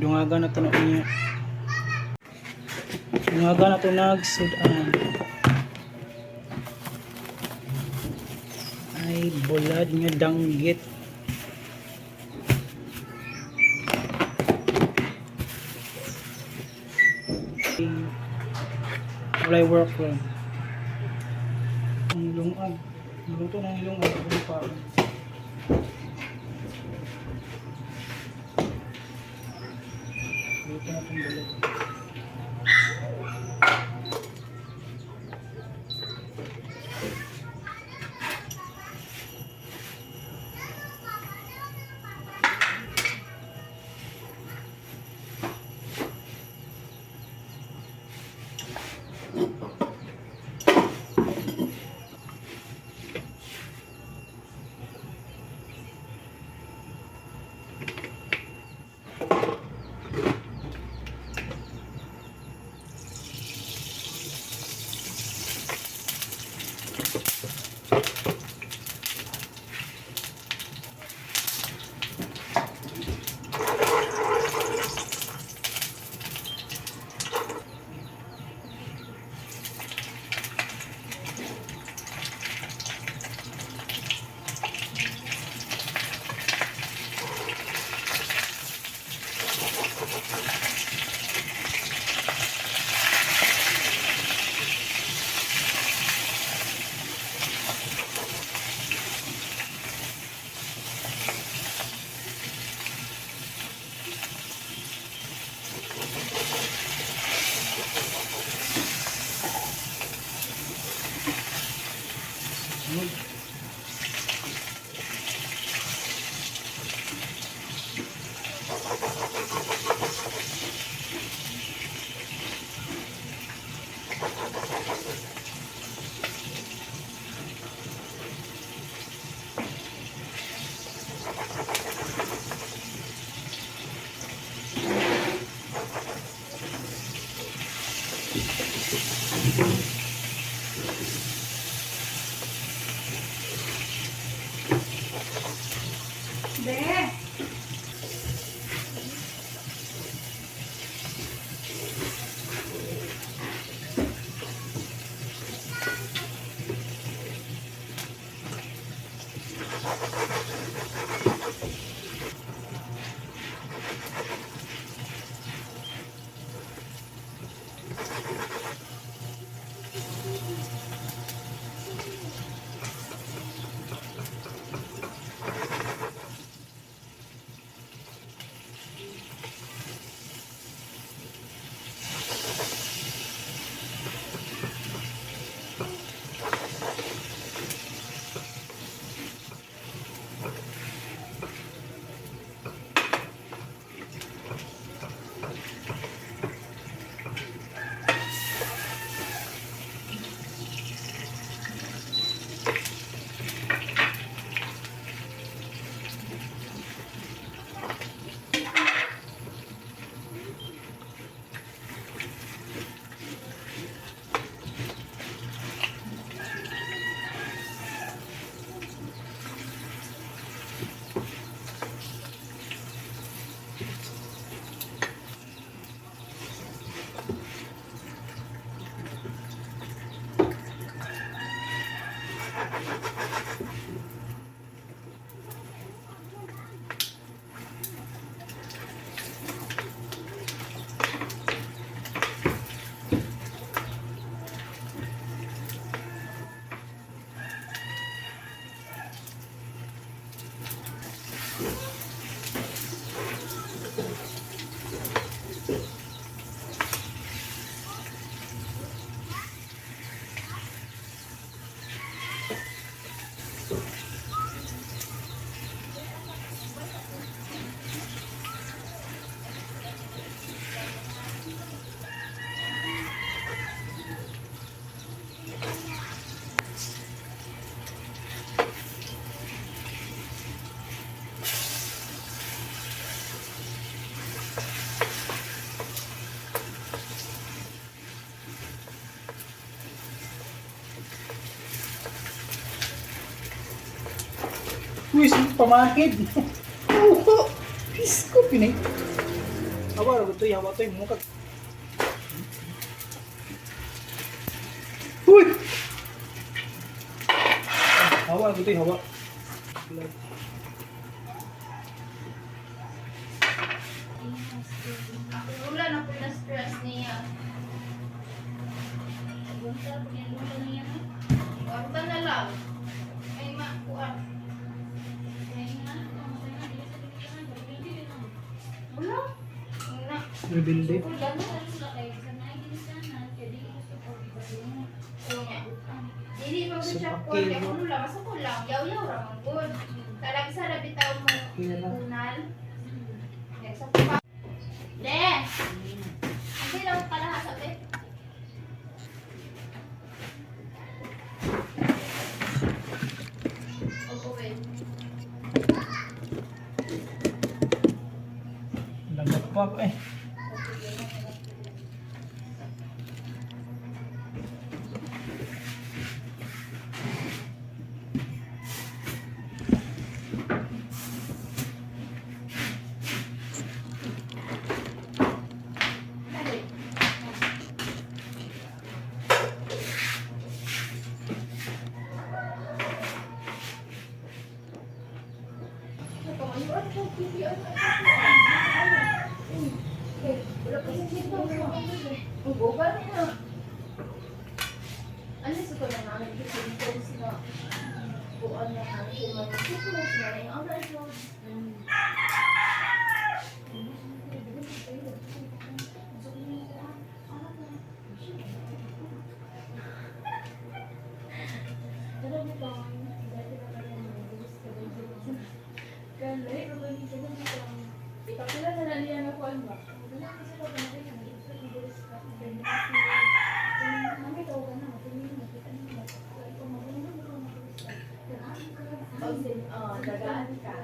Dungaga na to na niya. Dungaga na to nagsudan. Ay bulad nga danggit. Walay work lang. Ang ilungan. Niluto ng ilungan. Ang parang. Niluto na itong bulad. Wis pamahid. Oo. Pisko pinay. Hawa ra to, hawa to mo kag. Uy. Hawa ra to, hawa. Wala na po na stress niya. Bunta po niya luto niya. Warta na lang. Ay makuha. Wala. Wala. Rebelde. Wala na lang kay sanay din sana. Jadi gusto ko ipasin. Dili mo So, siya ko. okay, Ano lang. Basta ko lang. Yaw-yaw ra man good. Talag sa rabi taon mo. Kunal. Sa pa. De. Hindi lang pala hasabi. Okay. Lamot pa eh. Ano sa ko na namin kasi dito sila buwan na namin kung mag-isip mo sila na yung other job. Ipakila na lang niya na kuwan ba? Dagaan ka.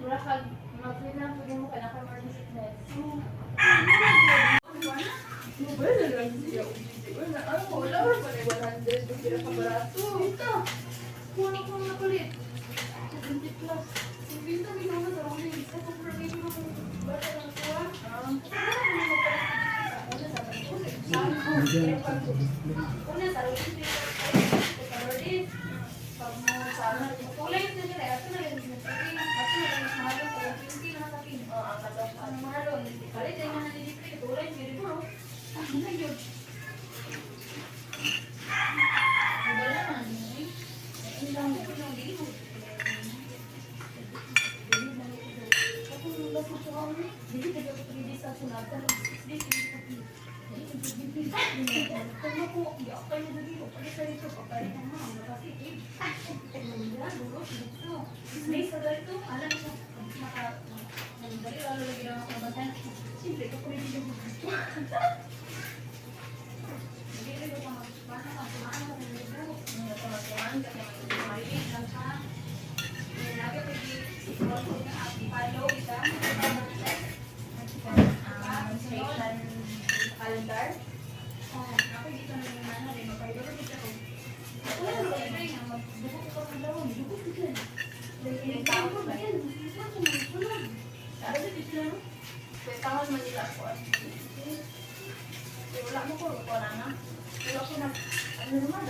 Mura kag mag-film po mo ka naka-morning sickness. Wala rin pa na 100 kung sila kabarato. Ito. Kuha ko na kulit. 70 plus. 70 may naman sa rolling. Sa pag-programe mo kung bata lang kuha. Una sa rolling. Sa rolling. Pag mo sana. Kulay ito nila. Ato na lang. Ato na lang. Mahalong. Pag 20 na sakin. Ang katong. Ang mahalong. Palit ay mga nilipin. Kulay. Very bro. Ano na yun? Calendar. Ako dito na yung nana rin. Mapahidoro dito ako. Wala na ba yung rin? Magbuko ko sa daw. Magbuko ko dyan. Yung tao ko ba yan? Sabi sa dito na no? Kaya tangon Manila ako. Wala mo ko. Wala na. Wala ko na. Ano naman?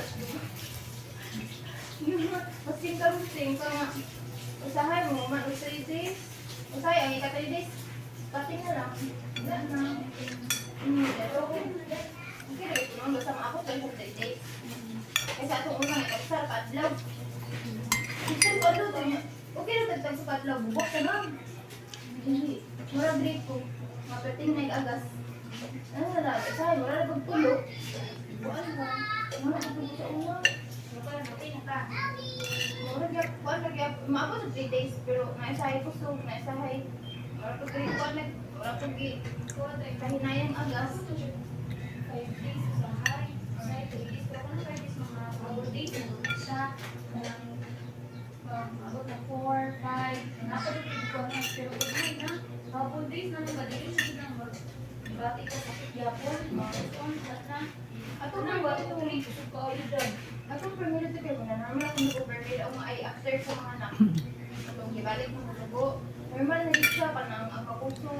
Yung masking karusing. Usahay mo. Man, 3 days. Usahay. Ang ika 3 days. Pating na lang. Wala na. Pero okay na ito naman. Basta maabot lang sa 3 days. Kasi atong unang ikapsar, padlaw. Isang padlaw to niya. Okay na tagtag sa padlaw. Bubok ka lang. Hindi. Mura break ko. Maperting na yung-agas. Ano na lang? Isahay, wala na pagtulo. Buwan mo. Mura na pagtulo sa una. Mura na pagtulo ka. Mura na buwan na maabot sa 3 days. Pero naisahay ko so. Naisahay. Mura pag-break ko. Mura pag-break. Kahinayang agas. 5 days sa hay. 3 days. Pero kung 5 days mga abot days. Isa. Abot na 4, 5. Napag-break ko na. Pero pag-break na. Abot days na nabadili siya ng bati ka sakit yapon. Ato na ba? Ito ulit. Ito ka ulit dyan. Ato primero ito kayo. Wala naman ako akong dugo pero ang ay after sa mga anak. Itong gibalik mo sa dugo. Normal na siya, panang ang kapuso.